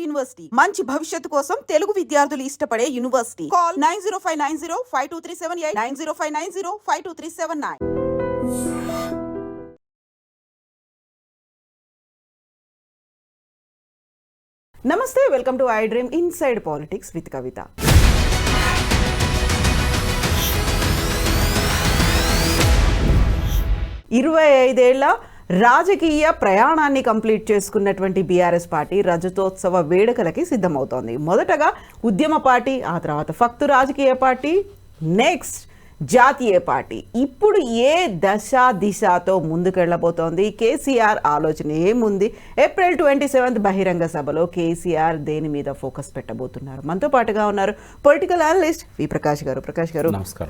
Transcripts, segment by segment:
University మంచి భవిష్యత్తు కోసం తెలుగు విద్యార్థులు ఇష్టపడే యూనివర్సిటీ. కాల్ 9059052378 9059052379. నమస్తే, welcome to I dream inside politics with Kavitha. ఇరవై 25 ఏళ్ల రాజకీయ ప్రయాణాన్ని కంప్లీట్ చేసుకున్నటువంటి బీఆర్ఎస్ పార్టీ రజతోత్సవ వేడుకలకి సిద్ధమవుతోంది. మొదటగా ఉద్యమ పార్టీ, ఆ తర్వాత ఫక్తు రాజకీయ పార్టీ, నెక్స్ట్ జాతీయ పార్టీ. ఇప్పుడు ఏ దశ దిశతో ముందుకెళ్లబోతోంది? కేసీఆర్ ఆలోచన ఏముంది? ఏప్రిల్ 27 బహిరంగ సభలో కేసీఆర్ దేని మీద ఫోకస్ పెట్టబోతున్నారు? మనతో పాటుగా ఉన్నారు పొలిటికల్ అనలిస్ట్ వి ప్రకాష్ గారు. ప్రకాష్ గారు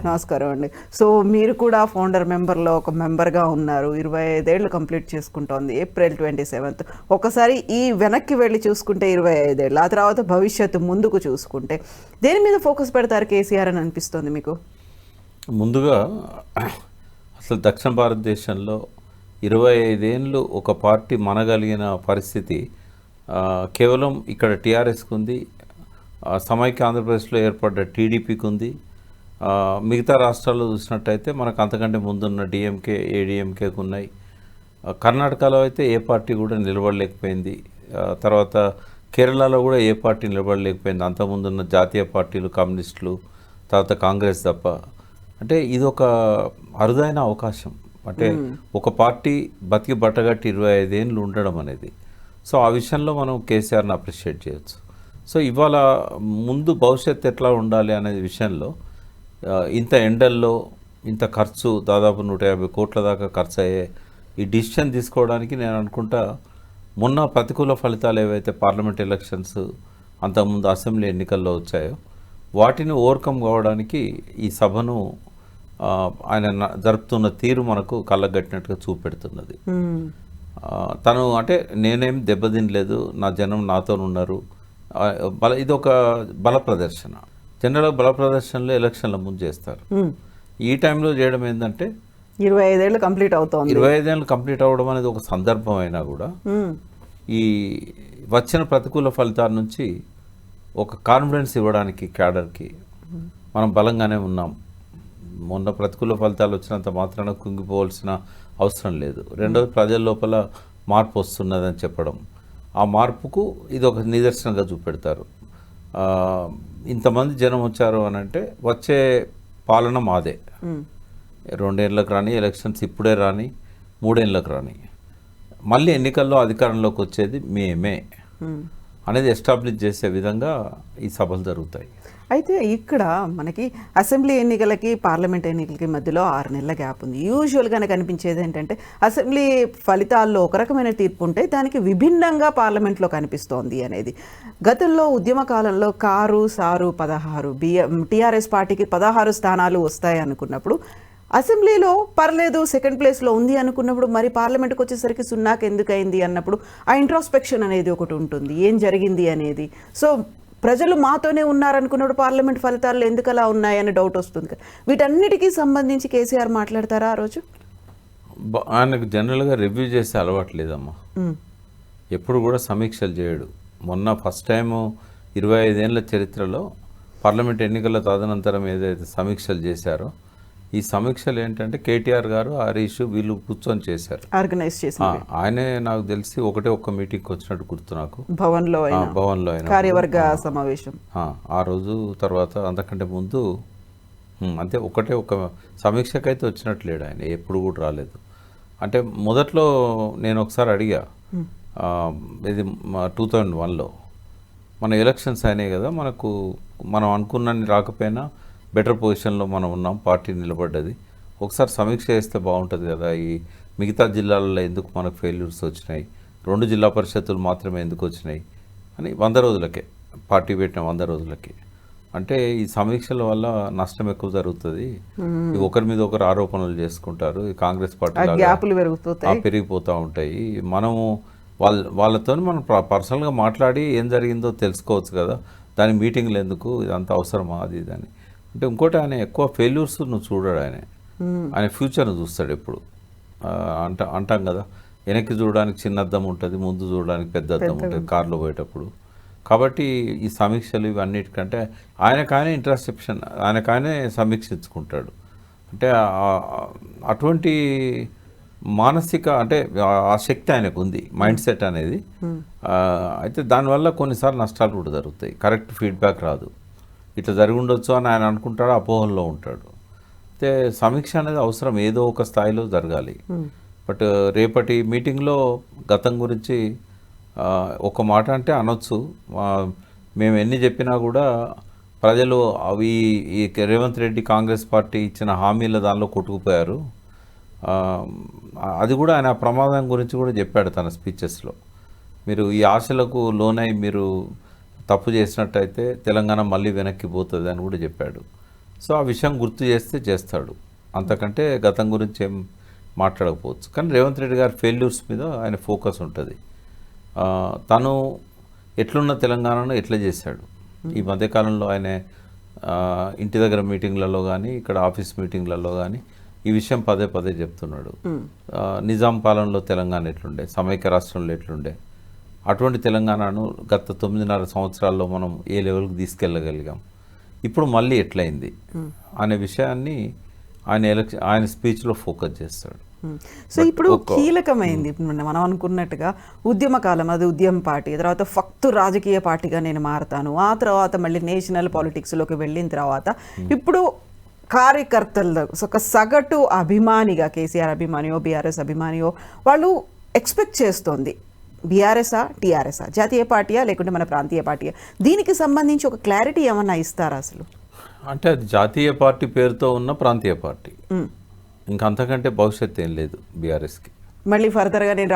నమస్కారం అండి. సో మీరు కూడా ఫౌండర్ మెంబర్లో ఒక మెంబర్గా ఉన్నారు. 25 ఏళ్ళు కంప్లీట్ చేసుకుంటోంది ఏప్రిల్ 27. ఒకసారి ఈ వెనక్కి వెళ్ళి చూసుకుంటే 25 ఏళ్ళు, ఆ తర్వాత భవిష్యత్తు ముందుకు చూసుకుంటే దేని మీద ఫోకస్ పెడతారు కేసీఆర్ అని అనిపిస్తుంది మీకు? ముందుగా అసలు దక్షిణ భారతదేశంలో 25 ఏళ్ళు ఒక పార్టీ మనగలిగిన పరిస్థితి కేవలం ఇక్కడ టీఆర్ఎస్కి ఉంది, సమైక్య ఆంధ్రప్రదేశ్లో ఏర్పడ్డ టీడీపీకి ఉంది. మిగతా రాష్ట్రాల్లో చూసినట్టయితే మనకు అంతకంటే ముందున్న డిఎంకే, ఏడిఎంకేకి ఉన్నాయి. కర్ణాటకలో అయితే ఏ పార్టీ కూడా నిలబడలేకపోయింది. తర్వాత కేరళలో కూడా ఏ పార్టీ నిలబడలేకపోయింది, అంతకుముందున్న జాతీయ పార్టీలు, కమ్యూనిస్టులు, తర్వాత కాంగ్రెస్ తప్ప. అంటే ఇది ఒక అరుదైన అవకాశం. అంటే ఒక పార్టీ బతికి బట్టగట్టి 25 ఏళ్ళు ఉండడం అనేది. సో ఆ విషయంలో మనం కేసీఆర్ని అప్రిషియేట్ చేయొచ్చు. సో ఇవాళ ముందు భవిష్యత్తు ఎట్లా ఉండాలి అనేది విషయంలో ఇంత ఎండల్లో ఇంత ఖర్చు, దాదాపు 150 కోట్ల దాకా ఖర్చు అయ్యే ఈ డిసిషన్ తీసుకోవడానికి నేను అనుకుంటా మొన్న ప్రతికూల ఫలితాలు ఏవైతే పార్లమెంట్ ఎలక్షన్స్, అంతకుముందు అసెంబ్లీ ఎన్నికల్లో వచ్చాయో వాటిని ఓవర్కమ్ కావడానికి ఈ సభను ఆయన జరుపుతున్న తీరు మనకు కళ్ళగట్టినట్టుగా చూపెడుతున్నది. తను అంటే నేనేం దెబ్బతినలేదు, నా జనం నాతో ఉన్నారు, ఇది ఒక బల ప్రదర్శన. జనరల్గా బల ప్రదర్శనలో ఎలక్షన్ల ముందు చేస్తారు. ఈ టైంలో చేయడం ఏంటంటే 25 ఏళ్ళు కంప్లీట్ అవుతుంది. 25 ఏళ్ళు కంప్లీట్ అవ్వడం అనేది ఒక సందర్భం అయినా కూడా ఈ వచ్చిన ప్రతికూల ఫలితాల నుంచి ఒక కాన్ఫిడెన్స్ ఇవ్వడానికి క్యాడర్కి మనం బలంగానే ఉన్నాం. మొన్న ప్రతికూల ఫలితాలు వచ్చినంత మాత్రాన కుంగిపోవాల్సిన అవసరం లేదు. రెండవది, ప్రజల లోపల మార్పు వస్తున్నదని చెప్పడం, ఆ మార్పుకు ఇది ఒక నిదర్శనంగా చూపెడతారు. ఇంతమంది జనం వచ్చారు అని అంటే వచ్చే పాలన మాదే. 2 ఏళ్ళకి రాని ఎలక్షన్స్, ఇప్పుడే రాని 3 ఏళ్ళకి రాని, మళ్ళీ ఎన్నికల్లో అధికారంలోకి వచ్చేది మేమే అనేది ఎస్టాబ్లిష్ చేసే విధంగా ఈ సభలు జరుగుతాయి. అయితే ఇక్కడ మనకి అసెంబ్లీ ఎన్నికలకి పార్లమెంట్ ఎన్నికలకి మధ్యలో 6 నెలల గ్యాప్ ఉంది. యూజువల్గా కనిపించేది ఏంటంటే అసెంబ్లీ ఫలితాల్లో ఒక రకమైన తీర్పు ఉంటే దానికి విభిన్నంగా పార్లమెంట్లో కనిపిస్తోంది అనేది. గతంలో ఉద్యమ కాలంలో కారు సారు 16, టీఆర్ఎస్ పార్టీకి 16 స్థానాలు వస్తాయి అనుకున్నప్పుడు, అసెంబ్లీలో పర్లేదు సెకండ్ ప్లేస్లో ఉంది అనుకున్నప్పుడు మరి పార్లమెంట్కి వచ్చేసరికి 0కి ఎందుకు అయింది అన్నప్పుడు ఆ ఇంట్రాస్పెక్షన్ అనేది ఒకటి ఉంటుంది, ఏం జరిగింది అనేది. సో ప్రజలు మాతోనే ఉన్నారనుకున్నప్పుడు పార్లమెంట్ ఫలితాలు ఎందుకు అలా ఉన్నాయని డౌట్ వస్తుంది. వీటన్నిటికీ సంబంధించి కేసీఆర్ మాట్లాడతారా ఆ రోజు? ఆయనకు జనరల్గా రివ్యూ చేసే అలవాటు లేదమ్మా. ఎప్పుడు కూడా సమీక్షలు చేయడు. మొన్న ఫస్ట్ టైము 25 ఏళ్ళ చరిత్రలో పార్లమెంట్ ఎన్నికల తదనంతరం ఏదైతే సమీక్షలు చేశారో, ఈ సమీక్షలు ఏంటంటే కేటీఆర్ గారు, హరీష్ వీళ్ళు కూర్చొని చేశారు, ఆర్గనైజ్ చేశారు. ఆయనే నాకు తెలిసి ఒక్క మీటింగ్కి వచ్చినట్టు గుర్తు నాకు, భవన్లో అయిన కార్యవర్గ సమావేశం ఆ రోజు. తర్వాత అంతకంటే ముందు అంతే ఒక సమీక్షకైతే వచ్చినట్లేడు ఆయన, ఎప్పుడు కూడా రాలేదు. అంటే మొదట్లో నేను ఒకసారి అడిగా, ఇది 2001లో మన ఎలక్షన్స్ అయినాయి కదా, మనం అనుకున్నన్ని రాకపోయినా బెటర్ పొజిషన్లో మనం ఉన్నాం, పార్టీ నిలబడ్డది, ఒకసారి సమీక్ష చేస్తే బాగుంటుంది కదా, ఈ మిగతా జిల్లాలలో ఎందుకు మనకు ఫెయిల్యూర్స్ వచ్చినాయి, 2 జిల్లా పరిషత్తులు మాత్రమే ఎందుకు వచ్చినాయి అని 100 రోజులకే పార్టీ పెట్టిన 100 రోజులకి. అంటే ఈ సమీక్షల వల్ల నష్టం ఎక్కువ జరుగుతుంది, ఒకరి మీద ఒకరు ఆరోపణలు చేసుకుంటారు, ఈ కాంగ్రెస్ పార్టీ పెరిగిపోతూ ఉంటాయి. మనము వాళ్ళతో మనం పర్సనల్గా మాట్లాడి ఏం జరిగిందో తెలుసుకోవచ్చు కదా, దాని మీటింగ్లు ఎందుకు, ఇదంతా అవసరమా, అది ఇది అని. అంటే ఇంకోటి, ఆయన ఎక్కువ ఫెయిల్యూర్స్ నువ్వు చూడడు, ఆయన ఫ్యూచర్ను చూస్తాడు ఎప్పుడు. అంటాం కదా, వెనక్కి చూడడానికి చిన్న అద్దం ఉంటుంది, ముందు చూడడానికి పెద్ద అద్దం ఉంటుంది కార్లో పోయేటప్పుడు. కాబట్టి ఈ సమీక్షలు ఇవన్నిటికంటే ఆయనకాయనే ఇంట్రాస్పెక్షన్, ఆయనకాయనే సమీక్షించుకుంటాడు. అంటే అటువంటి మానసిక అంటే ఆ శక్తి ఆయనకు ఉంది, మైండ్ సెట్ అనేది. అయితే దానివల్ల కొన్నిసార్లు నష్టాలు కూడా జరుగుతాయి, కరెక్ట్ ఫీడ్బ్యాక్ రాదు. ఇట్లా జరిగి ఉండొచ్చు అని ఆయన అనుకుంటాడు, అపోహల్లో ఉంటాడు. అయితే సమీక్ష అనేది అవసరం, ఏదో ఒక స్థాయిలో జరగాలి. బట్ రేపటి మీటింగ్లో గతం గురించి ఒక మాట అంటే అనొచ్చు. మేము ఎన్ని చెప్పినా కూడా ప్రజలు అవి ఈ రేవంత్ రెడ్డి కాంగ్రెస్ పార్టీ ఇచ్చిన హామీల దానిలో కొట్టుకుపోయారు. అది కూడా ఆయన ప్రమాదం గురించి కూడా చెప్పాడు తన స్పీచెస్లో. మీరు ఈ ఆశలకు లోనై మీరు తప్పు చేసినట్టయితే తెలంగాణ మళ్ళీ వెనక్కి పోతుంది అని కూడా చెప్పాడు. సో ఆ విషయం గుర్తు చేస్తే చేస్తాడు, అంతకంటే గతం గురించి ఏం మాట్లాడకపోవచ్చు. కానీ రేవంత్ రెడ్డి గారి ఫెయిల్యూర్స్ మీద ఆయన ఫోకస్ ఉంటుంది. తను ఎట్లున్న తెలంగాణను ఎట్లా చేశాడు. ఈ మధ్యకాలంలో ఆయన ఇంటి దగ్గర మీటింగ్లలో కానీ ఇక్కడ ఆఫీస్ మీటింగ్లలో కానీ ఈ విషయం పదే పదే చెప్తున్నాడు. నిజాం పాలనలో తెలంగాణ ఎట్లుండే, సమైక్య రాష్ట్రంలో ఎట్లుండే, అటువంటి తెలంగాణను గత 9.5 సంవత్సరాల్లో మనం ఏ లెవెల్కి తీసుకెళ్ళగలిగాం, ఇప్పుడు మళ్ళీ ఎట్లయింది అనే విషయాన్ని ఆయన స్పీచ్లో ఫోకస్ చేస్తాడు. సో ఇప్పుడు కీలకమైంది మనం అనుకున్నట్టుగా ఉద్యమ కాలం, అది ఉద్యమ పార్టీ, తర్వాత ఫక్తు రాజకీయ పార్టీగా నేను మారతాను, ఆ తర్వాత మళ్ళీ నేషనల్ పాలిటిక్స్లోకి వెళ్ళిన తర్వాత ఇప్పుడు కార్యకర్తల ఒక సగటు అభిమానిగా, కేసీఆర్ అభిమానియో బీఆర్ఎస్ అభిమానియో వాళ్ళు ఎక్స్పెక్ట్ చేస్తోంది బీఆర్ఎస్ఆ టీఆర్ఎస్ఆ, జాతీయ పార్టీయా లేకుంటే మన ప్రాంతీయ పార్టీయా, దీనికి సంబంధించి ఒక క్లారిటీ ఏమన్నా ఇస్తారా అసలు? అంటే అది జాతీయ పార్టీ పేరుతో ఉన్న ప్రాంతీయ పార్టీ, ఇంకా అంతకంటే భవిష్యత్తు ఏం లేదు బీఆర్ఎస్కి. మళ్ళీ ఫర్దర్గా నేను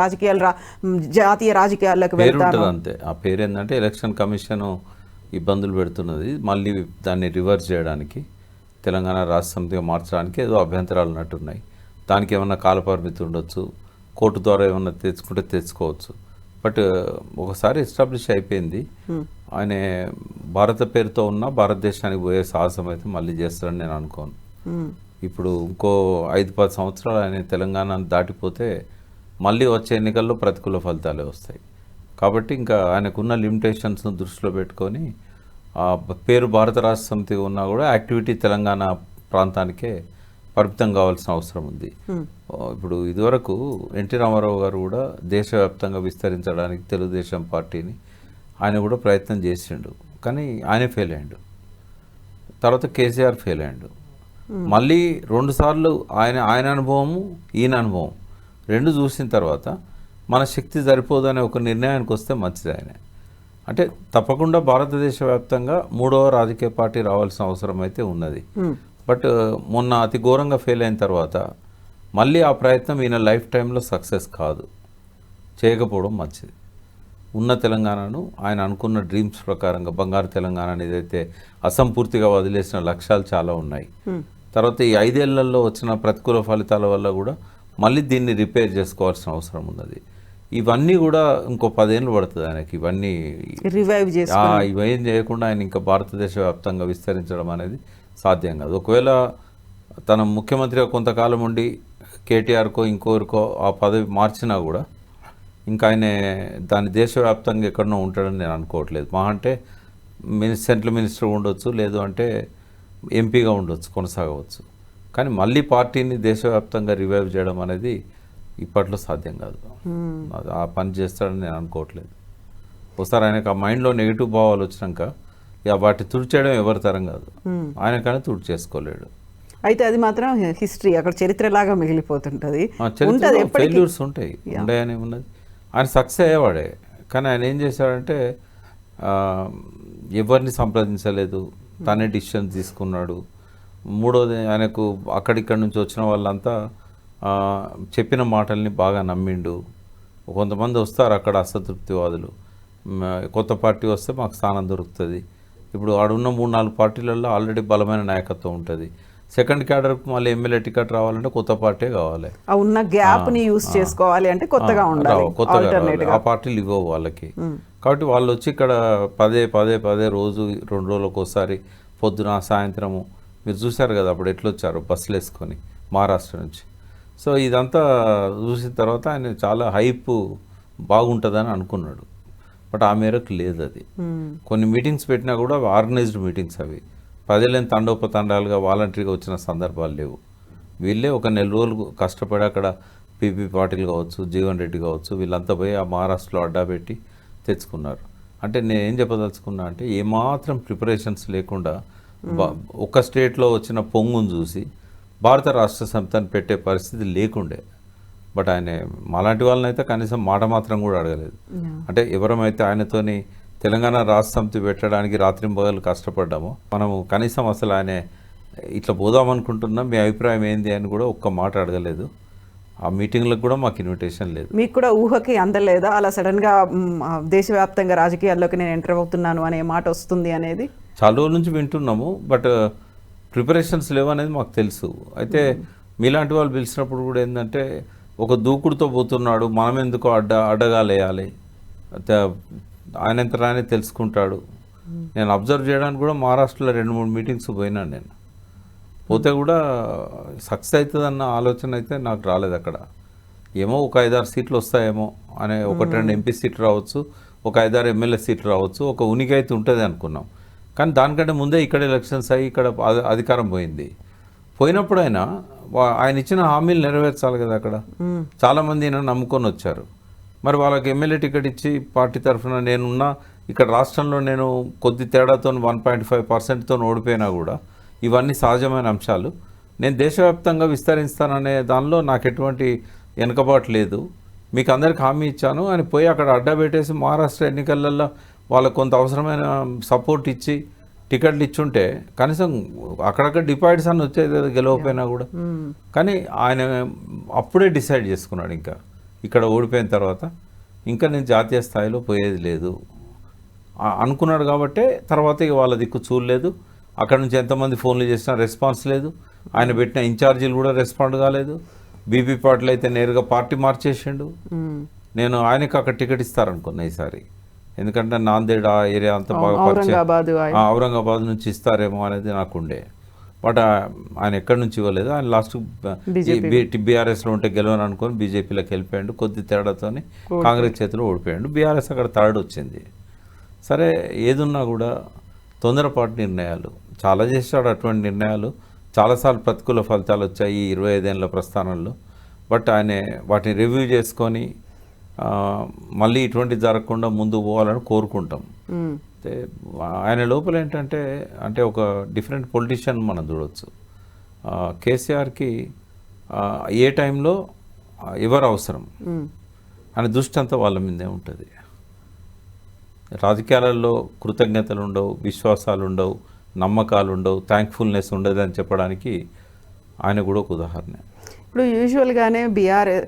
జాతీయ రాజకీయాల్లోకి వెళ్తాను అంతే. ఆ పేరు ఏంటంటే ఎలక్షన్ కమిషన్ ఇబ్బందులు పెడుతున్నది, మళ్ళీ దాన్ని రివర్స్ చేయడానికి తెలంగాణ రాష్ట్ర సమితిగా మార్చడానికి ఏదో అభ్యంతరాలు ఉన్నట్టున్నాయి. దానికి ఏమన్నా కాలపరిమితి ఉండొచ్చు, కోర్టు ద్వారా ఏమన్నా తెచ్చుకుంటే తెచ్చుకోవచ్చు. బట్ ఒకసారి ఎస్టాబ్లిష్ అయిపోయింది. ఆయన భారత పేరుతో ఉన్న భారతదేశానికి పోయే సాహసం అయితే మళ్ళీ చేస్తారని నేను అనుకోను. ఇప్పుడు ఇంకో 5-10 సంవత్సరాలు ఆయన తెలంగాణను దాటిపోతే మళ్ళీ వచ్చే ఎన్నికల్లో ప్రతికూల ఫలితాలే వస్తాయి. కాబట్టి ఇంకా ఆయనకున్న లిమిటేషన్స్ను దృష్టిలో పెట్టుకొని పేరు భారత రాష్ట్ర సమితి ఉన్నా కూడా యాక్టివిటీ తెలంగాణ ప్రాంతానికే పరిమితం కావాల్సిన అవసరం ఉంది. ఇప్పుడు ఇదివరకు ఎన్టీ రామారావు గారు కూడా దేశవ్యాప్తంగా విస్తరించడానికి తెలుగుదేశం పార్టీని ఆయన కూడా ప్రయత్నం చేసిండు, కానీ ఆయనే ఫెయిల్ అయ్యాడు. తర్వాత కేసీఆర్ ఫెయిల్ అయ్యాడు. మళ్ళీ 2 సార్లు ఆయన అనుభవము ఈయన అనుభవం రెండు చూసిన తర్వాత మన శక్తి సరిపోదు అనే ఒక నిర్ణయానికి వస్తే మంచిది. ఆయన అంటే తప్పకుండా భారతదేశ వ్యాప్తంగా 3వ రాజకీయ పార్టీ రావాల్సిన అవసరం అయితే ఉన్నది. బట్ మొన్న అతి ఘోరంగా ఫెయిల్ అయిన తర్వాత మళ్ళీ ఆ ప్రయత్నం ఈయన లైఫ్ టైంలో సక్సెస్ కాదు, చేయకపోవడం మంచిది. ఉన్న తెలంగాణను ఆయన అనుకున్న డ్రీమ్స్ ప్రకారంగా బంగారు తెలంగాణ ఏదైతే అసంపూర్తిగా వదిలేసిన లక్ష్యాలు చాలా ఉన్నాయి. తర్వాత ఈ 5 ఏళ్లలో వచ్చిన ప్రతికూల ఫలితాల వల్ల కూడా మళ్ళీ దీన్ని రిపేర్ చేసుకోవాల్సిన అవసరం ఉన్నది. ఇవన్నీ కూడా ఇంకో 10 ఏళ్ళు పడుతుంది ఆయనకి ఇవన్నీ రివైవ్ ఇవేం చేయకుండా ఆయన ఇంకా భారతదేశ వ్యాప్తంగా విస్తరించడం అనేది సాధ్యం కాదు. ఒకవేళ తన ముఖ్యమంత్రిగా కొంతకాలం ఉండి కేటీఆర్కో ఇంకోరికో ఆ పదవి మార్చినా కూడా ఇంకా ఆయన దాని దేశవ్యాప్తంగా ఎక్కడనో ఉంటాడని నేను అనుకోవట్లేదు. మా అంటే సెంట్రల్ మినిస్టర్ ఉండొచ్చు, లేదు అంటే ఎంపీగా ఉండొచ్చు, కొనసాగవచ్చు. కానీ మళ్ళీ పార్టీని దేశవ్యాప్తంగా రివైవ్ చేయడం అనేది ఇప్పట్లో సాధ్యం కాదు. ఆ పని చేస్తాడని నేను అనుకోవట్లేదు. ఒకసారి ఆయనకు ఆ మైండ్లో నెగిటివ్ భావాలు వచ్చినాక ఇక వాటి తుడిచేయడం ఎవరి తరం కాదు, ఆయన కానీ తుడి చేసుకోలేడు. అయితే అది మాత్రం హిస్టరీ, అక్కడ చరిత్రలాగా మిగిలిపోతుంటుంది. ఫెయిల్యూర్స్ ఉంటాయి, ఉండేనే ఉన్నది. ఆయన సక్సెస్ అయ్యేవాడే, కానీ ఆయన ఏం చేశాడంటే ఎవరిని సంప్రదించలేదు, తనే డిసిషన్ తీసుకున్నాడు. మూడోది ఆయనకు అక్కడిక్కడి నుంచి వచ్చిన వాళ్ళంతా చెప్పిన మాటల్ని బాగా నమ్మిండు. కొంతమంది వస్తారు అక్కడ అసంతృప్తివాదులు, కొత్త పార్టీ వస్తే మాకు స్థానం దొరుకుతుంది. ఇప్పుడు ఆడున్న 3-4 పార్టీలలో ఆల్రెడీ బలమైన నాయకత్వం ఉంటుంది. సెకండ్ క్యాడర్కు మళ్ళీ ఎమ్మెల్యే టికెట్ రావాలంటే కొత్త పార్టీ కావాలి, ఉన్న గ్యాప్ని యూజ్ చేసుకోవాలి అంటే కొత్తగా ఉండాలి, ఆ పార్టీలు ఇవ్వవు వాళ్ళకి. కాబట్టి వాళ్ళు వచ్చి ఇక్కడ పదే రోజు 2 రోజులకు ఒకసారి పొద్దున సాయంత్రము మీరు చూశారు కదా అప్పుడు ఎట్లొచ్చారు బస్సులు వేసుకొని మహారాష్ట్ర నుంచి. సో ఇదంతా చూసిన తర్వాత ఆయన చాలా హైప్ బాగుంటుందని అనుకున్నాడు. బట్ ఆ మేరకు లేదు అది. కొన్ని మీటింగ్స్ పెట్టినా కూడా ఆర్గనైజ్డ్ మీటింగ్స్ అవి, ప్రజలేని తండోపతండాలుగా వాలంటరీగా వచ్చిన సందర్భాలు లేవు. వీళ్ళే ఒక నెల రోజులు కష్టపడి అక్కడ పీపీ పాటిల్ కావచ్చు, జీవన్ రెడ్డి కావచ్చు, వీళ్ళంతా పోయి ఆ మహారాష్ట్రలో అడ్డా పెట్టి తెచ్చుకున్నారు. అంటే నేను ఏం చెప్పదలుచుకున్నా అంటే ఏమాత్రం ప్రిపరేషన్స్ లేకుండా ఒక స్టేట్లో వచ్చిన పొంగును చూసి భారత రాష్ట్ర సమితిని పెట్టే పరిస్థితి లేకుండే. బట్ ఆయన మాలాంటి వాళ్ళని అయితే కనీసం మాట మాత్రం కూడా అడగలేదు. అంటే ఎవరమైతే ఆయనతోని తెలంగాణ రాష్ట్ర సమితి పెట్టడానికి రాత్రింబగలు కష్టపడ్డామో మనము కనీసం అసలు ఆయన ఇట్లా పోదామనుకుంటున్నాం, మీ అభిప్రాయం ఏంది అని కూడా ఒక్క మాట అడగలేదు. ఆ మీటింగ్లకు కూడా మాకు ఇన్విటేషన్ లేదు. మీకు కూడా ఊహకి అందలేదా అలా సడన్గా దేశవ్యాప్తంగా రాజకీయాల్లోకి నేను ఎంటర్ అవుతున్నాను అనే మాట వస్తుంది అనేది? చాలా రోజుల నుంచి వింటున్నాము, బట్ ప్రిపరేషన్స్ లేవు అనేది మాకు తెలుసు. అయితే మీలాంటి వాళ్ళు పిలిచినప్పుడు కూడా ఏంటంటే ఒక దూకుడుతో పోతున్నాడు, మనం ఎందుకో అడ్డగాలేయాలి, ఆయనంత ఆయనే తెలుసుకుంటాడు. నేను అబ్జర్వ్ చేయడానికి కూడా మహారాష్ట్రలో 2-3 మీటింగ్స్ పోయినాను. నేను పోతే కూడా సక్సెస్ అవుతుందన్న ఆలోచన అయితే నాకు రాలేదు అక్కడ. ఏమో ఒక 5-6 సీట్లు వస్తాయేమో అనే, 1-2 ఎంపీ సీట్లు రావచ్చు, ఒక 5-6 ఎమ్మెల్యే సీట్లు రావచ్చు, ఒక ఉనికి అయితే ఉంటుంది అనుకున్నాం. కానీ దానికంటే ముందే ఇక్కడ ఎలక్షన్స్ అయ్యి ఇక్కడ అధికారం పోయింది. పోయినప్పుడు ఆయన ఇచ్చిన హామీలు నెరవేర్చాలి కదా. అక్కడ చాలామంది ఈయన నమ్ముకొని వచ్చారు. మరి వాళ్ళకి ఎమ్మెల్యే టికెట్ ఇచ్చి పార్టీ తరఫున నేనున్నా ఇక్కడ రాష్ట్రంలో నేను కొద్ది తేడాతో 1.5%తో ఓడిపోయినా కూడా ఇవన్నీ సహజమైన అంశాలు. నేను దేశవ్యాప్తంగా విస్తరిస్తాననే దానిలో నాకు ఎటువంటి వెనుకబాటు లేదు. మీకు అందరికి హామీ ఇచ్చాను అని పోయి అక్కడ అడ్డా పెట్టేసి మహారాష్ట్ర ఎన్నికలలో వాళ్ళకు కొంత అవసరమైన సపోర్ట్ ఇచ్చి టికెట్లు ఇచ్చుంటే కనీసం అక్కడక్కడ డిపాయిట్స్ అని వచ్చేది గెలవకపోయినా కూడా. కానీ ఆయన అప్పుడే డిసైడ్ చేసుకున్నాడు ఇంకా ఇక్కడ ఓడిపోయిన తర్వాత ఇంకా నేను జాతీయ స్థాయిలో పోయేది లేదు అనుకున్నాడు. కాబట్టే తర్వాత ఇక వాళ్ళ దిక్కు చూడలేదు. అక్కడ నుంచి ఎంతమంది ఫోన్లు చేసినా రెస్పాన్స్ లేదు. ఆయన పెట్టిన ఇన్ఛార్జీలు కూడా రెస్పాండ్ కాలేదు. బీపీ పాటిల్ అయితే నేరుగా పార్టీ మార్చేసిండు. నేను ఆయనకు అక్కడ టికెట్ ఇస్తారనుకున్నా ఈసారి, ఎందుకంటే నాందేడ్ ఆ ఏరియా అంతా బాగా ఔరంగాబాద్ నుంచి ఇస్తారేమో అనేది నాకుండే. బట్ ఆయన ఎక్కడి నుంచి ఇవ్వలేదు. ఆయన లాస్ట్ బీఆర్ఎస్లో ఉంటే గెలవని అనుకొని బీజేపీలోకి వెళ్ళిపోయాడు. కొద్ది తేడాతో కాంగ్రెస్ చేతిలో ఓడిపోయాడు. బీఆర్ఎస్ అక్కడ థర్డ్ వచ్చింది. సరే, ఏదున్నా కూడా తొందరపాటు నిర్ణయాలు చాలా చేశాడు. అటువంటి నిర్ణయాలు చాలాసార్లు ప్రతికూల ఫలితాలు వచ్చాయి ఈ 25 ఏళ్ళ ప్రస్థానంలో. బట్ ఆయన వాటిని రివ్యూ చేసుకొని మళ్ళీ ఇటువంటి జరగకుండా ముందుకు పోవాలని కోరుకుంటాం. అయితే ఆయన లోపల ఏంటంటే ఒక డిఫరెంట్ పొలిటీషియన్ మనం చూడవచ్చు. కేసీఆర్కి ఏ టైంలో ఎవరు అవసరం అనే దృష్టి అంతా వాళ్ళ మీదే ఉంటుంది. రాజకీయాలలో కృతజ్ఞతలు ఉండవు, విశ్వాసాలు ఉండవు, నమ్మకాలు ఉండవు, థ్యాంక్ఫుల్నెస్ ఉండదు అని చెప్పడానికి ఆయన కూడా ఒక ఉదాహరణ. ఇప్పుడు యూజువల్గానే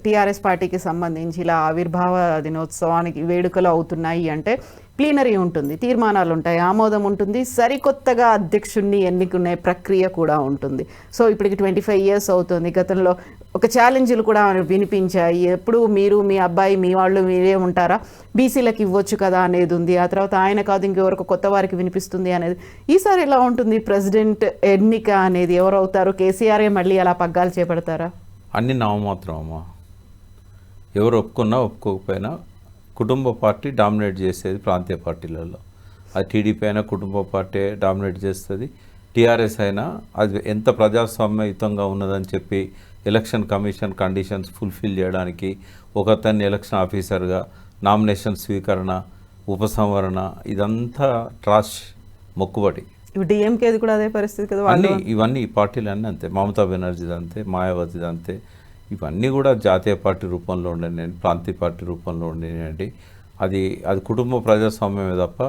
టీఆర్ఎస్ పార్టీకి సంబంధించి ఇలా ఆవిర్భావ దినోత్సవానికి వేడుకలు అవుతున్నాయి అంటే ప్లీనరీ ఉంటుంది, తీర్మానాలు ఉంటాయి, ఆమోదం ఉంటుంది, సరికొత్తగా అధ్యక్షుడిని ఎన్నుకునే ప్రక్రియ కూడా ఉంటుంది. సో ఇప్పటికి 25 years అవుతుంది. గతంలో ఒక ఛాలెంజ్లు కూడా వినిపించాయి. ఎప్పుడు మీరు మీ అబ్బాయి మీ వాళ్ళు మీరే ఉంటారా, బీసీలకు ఇవ్వచ్చు కదా అనేది ఉంది. ఆ తర్వాత ఆయన కాదు ఇంకెవరకు కొత్త వారికి వినిపిస్తుంది అనేది. ఈసారి ఎలా ఉంటుంది ప్రెసిడెంట్ ఎన్నిక అనేది? ఎవరు అవుతారు? కేసీఆరే మళ్ళీ అలా పగ్గాలు చేపడతారా? అన్ని నామమాత్రం అమ్మా. ఎవరు ఒప్పుకున్నా ఒప్పుకోకపోయినా కుటుంబ పార్టీ డామినేట్ చేసేది ప్రాంతీయ పార్టీలలో. అది టీడీపీ అయినా కుటుంబ పార్టీ డామినేట్ చేస్తుంది. టీఆర్ఎస్ అయినా అది ఎంత ప్రజాస్వామ్యయుతంగా ఉన్నదని చెప్పి ఎలక్షన్ కమిషన్ కండిషన్స్ ఫుల్ఫిల్ చేయడానికి ఒకతన్ని ఎలక్షన్ ఆఫీసర్గా నామినేషన్ స్వీకరణ, ఉపసంహరణ, ఇదంతా ట్రాష్ మొక్కుబడి. డిఎంకేది కూడా అదే పరిస్థితి కదా. ఇవన్నీ ఈ పార్టీలు అన్నీ అంతే. మమతా బెనర్జీది అంతే, మాయావతిది అంతే. ఇవన్నీ కూడా జాతీయ పార్టీ రూపంలో ఉండేనండి, ప్రాంతీయ పార్టీ రూపంలో ఉండేనండి. అది కుటుంబ ప్రజాస్వామ్యమే తప్ప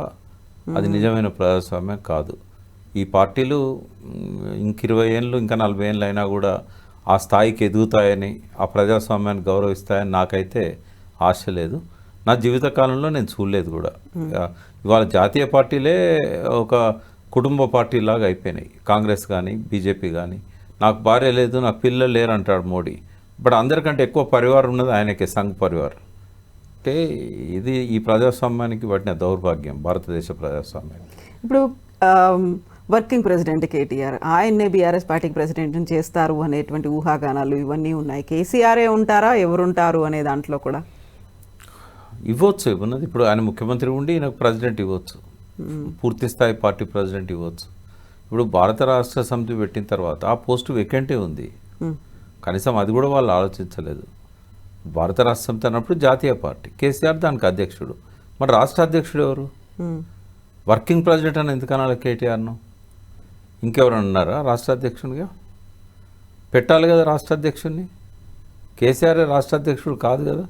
అది నిజమైన ప్రజాస్వామ్యం కాదు. ఈ పార్టీలు ఇంక 20 ఏళ్ళు ఇంకా 40 ఏళ్ళు అయినా కూడా ఆ స్థాయికి ఎదుగుతాయని, ఆ ప్రజాస్వామ్యాన్ని గౌరవిస్తాయని నాకైతే ఆశ లేదు. నా జీవితకాలంలో నేను చూడలేదు కూడా. ఇవాళ జాతీయ పార్టీలే ఒక కుటుంబ పార్టీలాగా అయిపోయినాయి. కాంగ్రెస్ కానీ బీజేపీ కానీ. నాకు భార్య లేదు, నాకు పిల్లలు లేరు అంటాడు మోడీ. బట్ అందరికంటే ఎక్కువ పరివారం ఉన్నది ఆయనకే, సంఘ్ పరివార్. అంటే ఇది ఈ ప్రజాస్వామ్యానికి పట్టిన దౌర్భాగ్యం, భారతదేశ ప్రజాస్వామ్యానికి. ఇప్పుడు వర్కింగ్ ప్రెసిడెంట్ కేటీఆర్, ఆయన్నే బీఆర్ఎస్ పార్టీకి ప్రెసిడెంట్ని చేస్తారు అనేటువంటి ఊహాగానాలు ఇవన్నీ ఉన్నాయి. కేసీఆరే ఉంటారా, ఎవరుంటారు అనే దాంట్లో కూడా ఇవ్వచ్చు ఇవ్వన్నది. ఇప్పుడు ఆయన ముఖ్యమంత్రి ఉండి ఈయనకు ప్రెసిడెంట్ ఇవ్వచ్చు, పూర్తి స్థాయి పార్టీ ప్రెసిడెంట్ ఇవ్వచ్చు. ఇప్పుడు భారత రాష్ట్ర సమితి పెట్టిన తర్వాత ఆ పోస్టు వేకెంటే ఉంది, కనీసం అది కూడా వాళ్ళు ఆలోచించలేదు. భారత రాష్ట్ర సమితి అన్నప్పుడు జాతీయ పార్టీ, కేసీఆర్ దానికి అధ్యక్షుడు, మరి రాష్ట్ర అధ్యక్షుడు ఎవరు? వర్కింగ్ ప్రెసిడెంట్ అని ఎందుకు అనాలి కేటీఆర్ను? ఇంకెవరు అన్నారా రాష్ట్ర అధ్యక్షునిగా? పెట్టాలి కదా రాష్ట్ర అధ్యక్షుడిని. కేసీఆర్ రాష్ట్ర అధ్యక్షుడు కాదు కదా,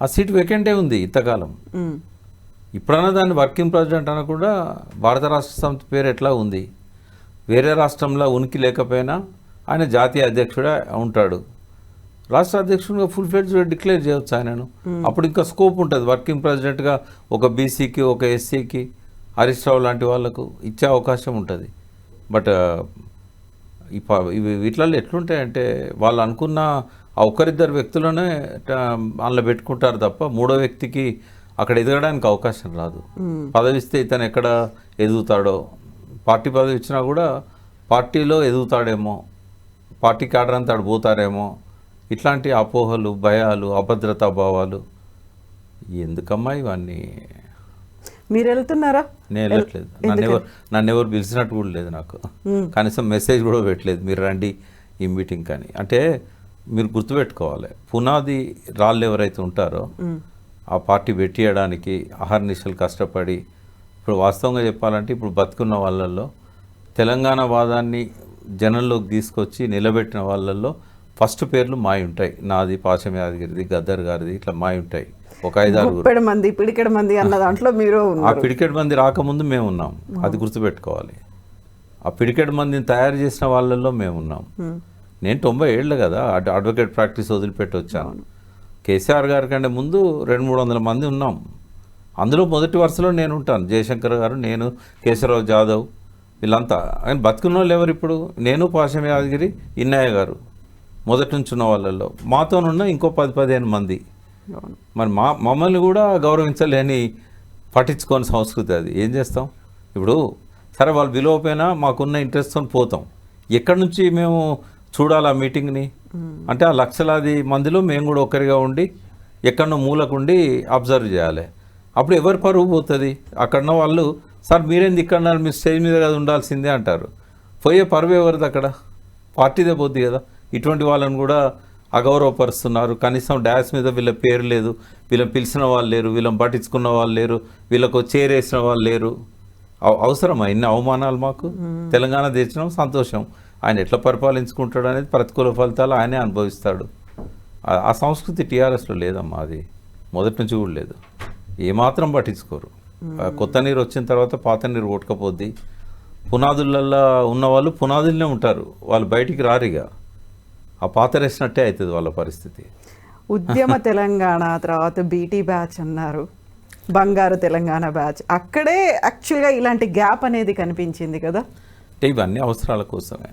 ఆ సీట్ వేకెంటే ఉంది ఇంతకాలం. ఇప్పుడన్నా దాన్ని వర్కింగ్ ప్రెసిడెంట్ అనకుండా భారత రాష్ట్ర సమితి పేరు ఎట్లా ఉంది, వేరే రాష్ట్రంలో ఉనికి లేకపోయినా ఆయన జాతీయ అధ్యక్షుడే ఉంటాడు. రాష్ట్ర అధ్యక్షుడిగా ఫుల్ ఫ్లెడ్జ్గా డిక్లేర్ చేయవచ్చు ఆయనను. అప్పుడు ఇంకా స్కోప్ ఉంటుంది. వర్కింగ్ ప్రెసిడెంట్గా ఒక బీసీకి, ఒక ఎస్సీకి, హరీష్ రావు లాంటి వాళ్ళకు ఇచ్చే అవకాశం ఉంటుంది. బట్ ఇవి వీటిలలో ఎట్లుంటాయంటే వాళ్ళు అనుకున్న ఆ ఒకరిద్దరు వ్యక్తులనే అందులో పెట్టుకుంటారు తప్ప మూడో వ్యక్తికి అక్కడ ఎదగడానికి అవకాశం రాదు. పదవి ఇస్తే ఇతను ఎక్కడ ఎదుగుతాడో, పార్టీ పదవి ఇచ్చినా కూడా పార్టీలో ఎదుగుతాడేమో, పార్టీ క్యాడర్ అంతా పోతారేమో, ఇట్లాంటి అపోహలు, భయాలు, అభద్రతా భావాలు ఎందుకమ్మా ఇవన్నీ? మీరు వెళ్తున్నారా? నేను వెళ్ళట్లేదు. నన్ను ఎవరు పిలిచినట్టు కూడా లేదు, నాకు కనీసం మెసేజ్ కూడా పెట్టలేదు మీరు రండి ఈ మీటింగ్ కానీ. అంటే మీరు గుర్తుపెట్టుకోవాలి, పునాది రాళ్ళు ఎవరైతే ఉంటారో ఆ పార్టీ పెట్టియడానికి అహర్నిశలు కష్టపడి, ఇప్పుడు వాస్తవంగా చెప్పాలంటే ఇప్పుడు బతుకున్న వాళ్ళల్లో తెలంగాణ వాదాన్ని జనంలోకి తీసుకొచ్చి నిలబెట్టిన వాళ్ళల్లో ఫస్ట్ పేర్లు మాయి ఉంటాయి. నాది, పాశం యాదగిరిది, గద్దర్ గారిది, ఇట్లా మాయి ఉంటాయి. ఒక 5-6 మంది, పిడికెడు మంది అన్న దాంట్లో మీరు. ఆ పిడికెడు మంది రాకముందు మేము ఉన్నాం, అది గుర్తుపెట్టుకోవాలి. ఆ పిడికెడు మందిని తయారు చేసిన వాళ్ళల్లో మేము ఉన్నాం. నేను 90 ఏళ్ళు కదా అడ్వకేట్ ప్రాక్టీస్ వదిలిపెట్టి వచ్చాను. కేసీఆర్ గారి కంటే ముందు 200-300 మంది ఉన్నాం. అందులో మొదటి వరుసలో నేను ఉంటాను. జయశంకర్ గారు, నేను, కేశవరావు జాదవ్, వీళ్ళంతా. ఆయన బతుకున్న వాళ్ళు ఎవరు ఇప్పుడు? నేను, పాశం యాదగిరి, ఇన్నయ్య గారు మొదటి నుంచి ఉన్న వాళ్ళల్లో. మాతోనున్న ఇంకో 10-15 మంది. మరి మమ్మల్ని కూడా గౌరవించలేని, పట్టించుకోని సంస్కృతి అది. ఏం చేస్తాం ఇప్పుడు? సరే వాళ్ళు విలువపోయినా మాకున్న ఇంట్రెస్ట్తో పోతాం. ఎక్కడి నుంచి మేము చూడాలి ఆ మీటింగ్ని? అంటే ఆ లక్షలాది మందిలో మేము కూడా ఒకరిగా ఉండి ఎక్కడో మూలకుండి అబ్జర్వ్ చేయాలి. అప్పుడు ఎవరి పరువు పోతుంది? అక్కడున్న వాళ్ళు, సార్ మీరేంది ఇక్కడ, మీరు స్టేజ్ మీద కదా ఉండాల్సిందే అంటారు. పోయే పరువు ఎవరిది అక్కడ? పార్టీదే పోద్ది కదా. ఇటువంటి వాళ్ళని కూడా అగౌరవపరుస్తున్నారు. కనీసం డాష్ మీద వీళ్ళ పేరు లేదు, వీళ్ళని పిలిచిన వాళ్ళు లేరు, వీళ్ళని పట్టించుకున్న వాళ్ళు లేరు, వీళ్ళకు చేరేసిన వాళ్ళు లేరు. అవసరమా ఇన్ని అవమానాలు మాకు? తెలంగాణ తెచ్చినాం, సంతోషం. ఆయన ఎట్లా పరిపాలించుకుంటాడు అనేది ప్రతికూల ఫలితాలు ఆయనే అనుభవిస్తాడు. ఆ సంస్కృతి టీఆర్ఎస్లో లేదమ్మా, అది మొదటి నుంచి కూడా లేదు. ఏమాత్రం పట్టించుకోరు. కొత్త నీరు వచ్చిన తర్వాత పాత నీరు కొట్టుకపోద్ది. పునాదులలో ఉన్నవాళ్ళు పునాదులనే ఉంటారు, వాళ్ళు బయటికి రారిగా. ఆ పాత వేసినట్టే అవుతుంది వాళ్ళ పరిస్థితి. ఉద్యమ తెలంగాణ తర్వాత బీటీ బ్యాచ్ అన్నారు, బంగారు తెలంగాణ బ్యాచ్. అక్కడే యాక్చువల్గా ఇలాంటి గ్యాప్ అనేది కనిపించింది కదా. అంటే ఇవన్నీ అవసరాల కోసమే.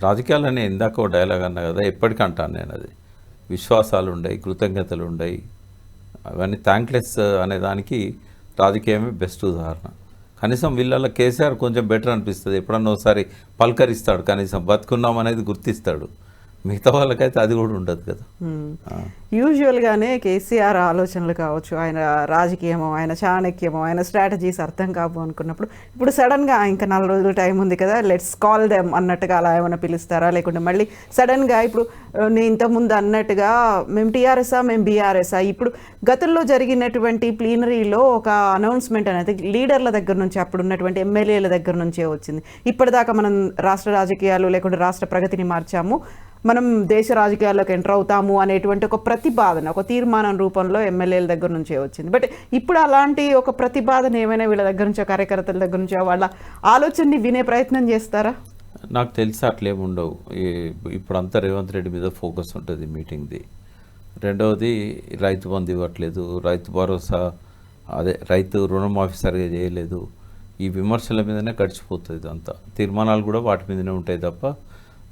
రాజకీయాలనే ఇందాక ఒక డైలాగ్ అన్నా కదా, ఎప్పటికంటాను నేను అది. విశ్వాసాలు ఉన్నాయి, కృతజ్ఞతలు ఉన్నాయి, అవన్నీ థ్యాంక్లెస్ అనే దానికి రాజకీయమే బెస్ట్ ఉదాహరణ. కనీసం వీళ్ళల్లో కేసీఆర్ కొంచెం బెటర్ అనిపిస్తుంది. ఎప్పుడన్నా ఒకసారి పలకరిస్తాడు, కనీసం బతుకున్నాం అనేది గుర్తిస్తాడు. మిగతా వాళ్ళకైతే అది కూడా ఉండదు కదా. యూజువల్గానే కేసీఆర్ ఆలోచనలు కావచ్చు, ఆయన రాజకీయమో, ఆయన చాణక్యమో, ఆయన స్ట్రాటజీస్ అర్థం కావు అనుకున్నప్పుడు ఇప్పుడు సడన్గా ఇంకా 4 రోజులు టైం ఉంది కదా, లెట్స్ కాల్ దెమ్ అన్నట్టుగా అలా ఏమైనా పిలుస్తారా? లేకుంటే మళ్ళీ సడన్గా ఇప్పుడు నేను ఇంతకుముందు అన్నట్టుగా మేము టీఆర్ఎస్ఆ, మేము బీఆర్ఎస్ఆ? ఇప్పుడు గతంలో జరిగినటువంటి ప్లీనరీలో ఒక అనౌన్స్మెంట్ అనేది లీడర్ల దగ్గర నుంచి, అప్పుడు ఉన్నటువంటి ఎమ్మెల్యేల దగ్గర నుంచే వచ్చింది. ఇప్పటిదాకా మనం రాష్ట్ర రాజకీయాలు లేకుంటే రాష్ట్ర ప్రగతిని మార్చాము, మనం దేశ రాజకీయాల్లోకి ఎంటర్ అవుతాము అనేటువంటి ఒక ప్రతిపాదన, ఒక తీర్మానం రూపంలో ఎమ్మెల్యేల దగ్గర నుంచే వచ్చింది. బట్ ఇప్పుడు అలాంటి ఒక ప్రతిపాదన ఏమైనా వీళ్ళ దగ్గర నుంచో, కార్యకర్తల దగ్గర నుంచో వాళ్ళ ఆలోచనని వినే ప్రయత్నం చేస్తారా? నాకు తెలిసి అట్లేముండవు. ఇప్పుడు అంతా రేవంత్ రెడ్డి మీద ఫోకస్ ఉంటుంది మీటింగ్ది. రెండవది, రైతు బంధు ఇవ్వట్లేదు, రైతు భరోసా, అదే రైతు రుణమాఫీ సరిగా చేయలేదు, ఈ విమర్శల మీదనే గడిచిపోతుంది ఇదంతా. తీర్మానాలు కూడా వాటి మీదనే ఉంటాయి తప్ప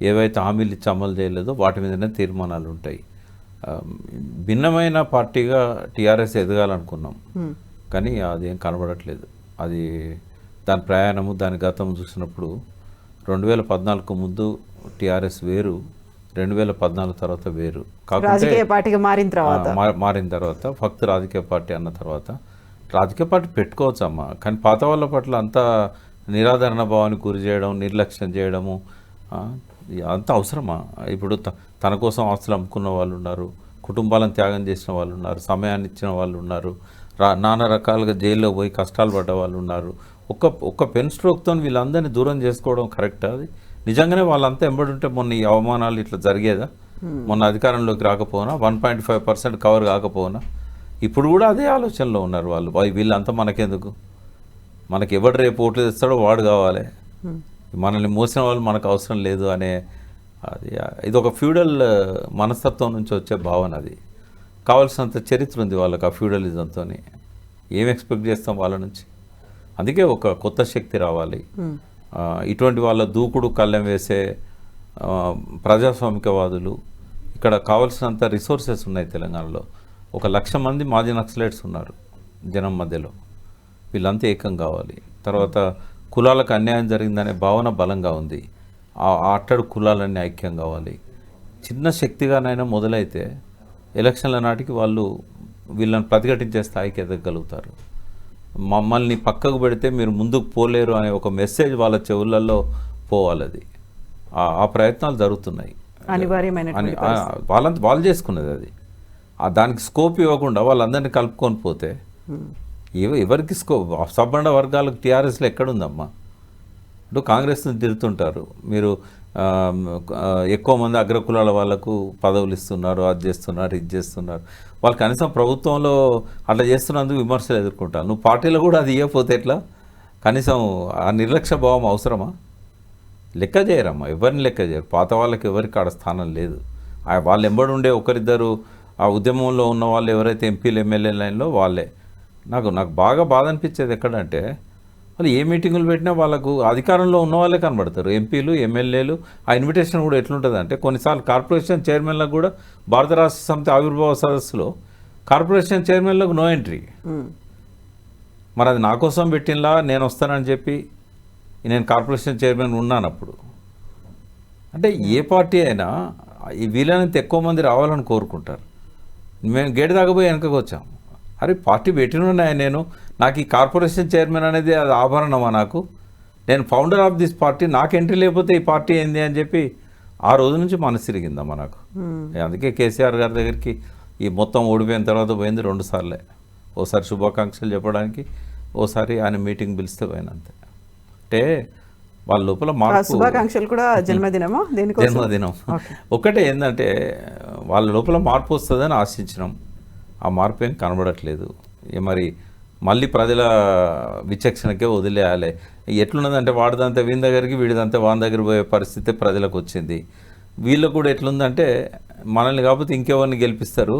ఏవైతే హామీలు ఇచ్చి అమలు చేయలేదో వాటి మీదనే తీర్మానాలు ఉంటాయి. భిన్నమైన పార్టీగా టీఆర్ఎస్ ఎదగాలనుకున్నాం, కానీ అదేం కనబడట్లేదు. అది దాని ప్రయాణము, దాని గతం చూసినప్పుడు 2014 ముందు టీఆర్ఎస్ వేరు, 2014 తర్వాత వేరు. రాజకీయ పార్టీగా మారిన తర్వాత మారిన తర్వాత ఫక్త్ రాజకీయ పార్టీ అన్న తర్వాత రాజకీయ పార్టీ పెట్టుకోవచ్చమ్మా, కానీ పాత వాళ్ళ పట్ల అంత నిరాదరణ భావానికి గురి చేయడం, నిర్లక్ష్యం చేయడము అంత అవసరమా? ఇప్పుడు తన కోసం ఆస్తులు అమ్ముకున్న వాళ్ళు ఉన్నారు, కుటుంబాలను త్యాగం చేసిన వాళ్ళు ఉన్నారు, సమయాన్ని ఇచ్చిన వాళ్ళు ఉన్నారు, నానా రకాలుగా జైల్లో పోయి కష్టాలు పడ్డ వాళ్ళు ఉన్నారు. ఒక్క పెన్ స్ట్రోక్తో వీళ్ళందరినీ దూరం చేసుకోవడం కరెక్టా? అది నిజంగానే వాళ్ళంతా ఎంబడుంటే మొన్న ఈ అవమానాలు ఇట్లా జరిగేదా? మొన్న అధికారంలోకి రాకపోనా, 1.5% కవర్ కాకపోనా, ఇప్పుడు కూడా అదే ఆలోచనలో ఉన్నారు వాళ్ళు. వీళ్ళంతా మనకెందుకు, మనకి ఎవడు రేపు ఓట్లు తెస్తాడో వాడు కావాలి, మనల్ని మోసిన వాళ్ళు మనకు అవసరం లేదు అనే అది ఇది ఒక ఫ్యూడల్ మనస్తత్వం నుంచి వచ్చే భావన. అది కావాల్సినంత చరిత్ర ఉంది వాళ్ళకి ఆ ఫ్యూడలిజంతో. ఏం ఎక్స్పెక్ట్ చేస్తాం వాళ్ళ నుంచి? అందుకే ఒక కొత్త శక్తి రావాలి. ఇటువంటి వాళ్ళ దూకుడు కళ్ళెం వేసే ప్రజాస్వామికవాదులు. ఇక్కడ కావాల్సినంత రిసోర్సెస్ ఉన్నాయి తెలంగాణలో. 1,00,000 మంది మాజీ నక్సలైట్స్ ఉన్నారు జనం మధ్యలో. వీళ్ళంతా ఏకం కావాలి. తర్వాత కులాలకు అన్యాయం జరిగిందనే భావన బలంగా ఉంది. ఆ అట్టడు కులాలన్నీ ఐక్యం కావాలి. చిన్న శక్తిగానైనా మొదలైతే ఎలక్షన్ల నాటికి వాళ్ళు వీళ్ళని ప్రతిఘటించే స్థాయికి ఎదగలుగుతారు. మమ్మల్ని పక్కకు పెడితే మీరు ముందుకు పోలేరు అనే ఒక మెసేజ్ వాళ్ళ చెవులలో పోవాలి. అది ఆ ప్రయత్నాలు జరుగుతున్నాయి. వాళ్ళు చేసుకున్నది అది. దానికి స్కోప్ ఇవ్వకుండా వాళ్ళందరినీ కలుపుకొని పోతే ఎవరికి స్కోప్? సబ్బండ వర్గాలకు టీఆర్ఎస్లో ఎక్కడుందమ్మా? ఇప్పుడు కాంగ్రెస్ని తిడుతుంటారు, మీరు ఎక్కువ మంది అగ్రకులాల వాళ్ళకు పదవులు ఇస్తున్నారు, అది చేస్తున్నారు, ఇది చేస్తున్నారు. వాళ్ళు కనీసం ప్రభుత్వంలో అట్లా చేస్తున్నందుకు విమర్శలు ఎదుర్కొంటారు. నువ్వు పార్టీలో కూడా అది ఇవ్వకపోతే ఎట్లా? కనీసం ఆ నిర్లక్ష్య భావం అవసరమా? లెక్క చేయరమ్మా, ఎవరిని లెక్క చేయరు. పాత వాళ్ళకి ఎవరికి ఆడ స్థానం లేదు. వాళ్ళు ఎంబడి ఉండే ఒకరిద్దరు ఆ ఉద్యమంలో ఉన్న వాళ్ళు ఎవరైతే ఎంపీలు ఎమ్మెల్యే లైన్లో వాళ్ళే. నాకు బాగా బాధ అనిపించేది ఎక్కడంటే, వాళ్ళు ఏ మీటింగులు పెట్టినా వాళ్ళకు అధికారంలో ఉన్న వాళ్ళే కనబడతారు, ఎంపీలు ఎమ్మెల్యేలు. ఆ ఇన్విటేషన్ కూడా ఎట్లుంటుంది అంటే, కొన్నిసార్లు కార్పొరేషన్ చైర్మన్లకు కూడా భారత రాష్ట్ర సమితి ఆవిర్భావ సదస్సులో కార్పొరేషన్ చైర్మన్లకు నో ఎంట్రీ. మరి అది నా కోసం పెట్టినలా నేను వస్తానని చెప్పి నేను కార్పొరేషన్ చైర్మన్ ఉన్నాను అప్పుడు. అంటే ఏ పార్టీ అయినా వీలైనంత ఎక్కువ మంది రావాలని కోరుకుంటారు. మేము గేటు దాకపోయి వెనకకు వచ్చాము. అరే పార్టీ పెట్టినున్నాయి, నాకు ఈ కార్పొరేషన్ చైర్మన్ అనేది అది ఆభరణమా? నేను ఫౌండర్ ఆఫ్ దిస్ పార్టీ, నాకు ఎంట్రీ లేకపోతే ఈ పార్టీ ఏంది అని చెప్పి ఆ రోజు నుంచి మనసు తిరిగిందమ్మా నాకు. అందుకే కేసీఆర్ గారి దగ్గరికి ఈ మొత్తం ఓడిపోయిన తర్వాత పోయింది 2 సార్లే. ఓసారి శుభాకాంక్షలు చెప్పడానికి, ఓసారి ఆయన మీటింగ్ పిలిస్తే పోయినంతే. అంటే వాళ్ళ లోపల మార్పు. శుభాకాంక్షలు కూడా జన్మదినమా? జన్మదినం ఒకటే. ఏంటంటే వాళ్ళ లోపల మార్పు వస్తుందని ఆశించినాం. ఆ మార్పు ఏం కనబడట్లేదు. మరి మళ్ళీ ప్రజల విచక్షణకే వదిలేయాలి. ఎట్లున్నదంటే వాడిదంతా వీని దగ్గరికి, వీడిదంతా వాని దగ్గర పోయే పరిస్థితి ప్రజలకు వచ్చింది. వీళ్ళకు కూడా ఎట్లుందంటే, మనల్ని కాకపోతే ఇంకెవరిని గెలిపిస్తారు,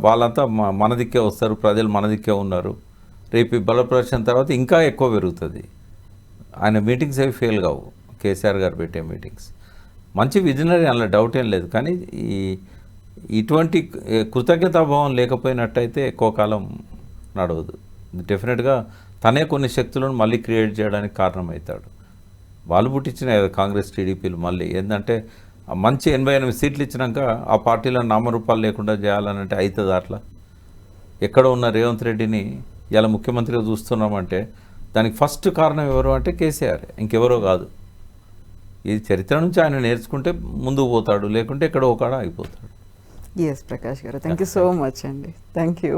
వాళ్ళంతా మన దిక్కే వస్తారు, ప్రజలు మన దిక్కే ఉన్నారు. రేపు ఈ బల ప్రదర్శన తర్వాత ఇంకా ఎక్కువ పెరుగుతుంది. ఆయన మీటింగ్స్ అవి ఫెయిల్ కావు. కేసీఆర్ గారు పెట్టే మీటింగ్స్ మంచి విజనరీ, అందులో డౌట్ ఏం లేదు. కానీ ఇటువంటి కృతజ్ఞతాభావం లేకపోయినట్టయితే ఎక్కువ కాలం నడవదు. డెఫినెట్గా తనే కొన్ని శక్తులను మళ్ళీ క్రియేట్ చేయడానికి కారణమవుతాడు. వాళ్ళు పుట్టించిన కాంగ్రెస్ టీడీపీలు మళ్ళీ ఏంటంటే, మంచి 88 సీట్లు ఇచ్చినాక ఆ పార్టీలో నామరూపాలు లేకుండా చేయాలనంటే అవుతుంది అట్లా? ఎక్కడ ఉన్న రేవంత్ రెడ్డిని ఇలా ముఖ్యమంత్రిగా చూస్తున్నామంటే దానికి ఫస్ట్ కారణం ఎవరు అంటే కేసీఆర్, ఇంకెవరో కాదు. ఇది చరిత్ర నుంచి ఆయన నేర్చుకుంటే ముందుకు పోతాడు, లేకుంటే ఎక్కడో ఒక ఆగిపోతాడు. ఎస్ ప్రకాష్ గారు, థ్యాంక్ యూ సో మచ్ అండి. Thank you.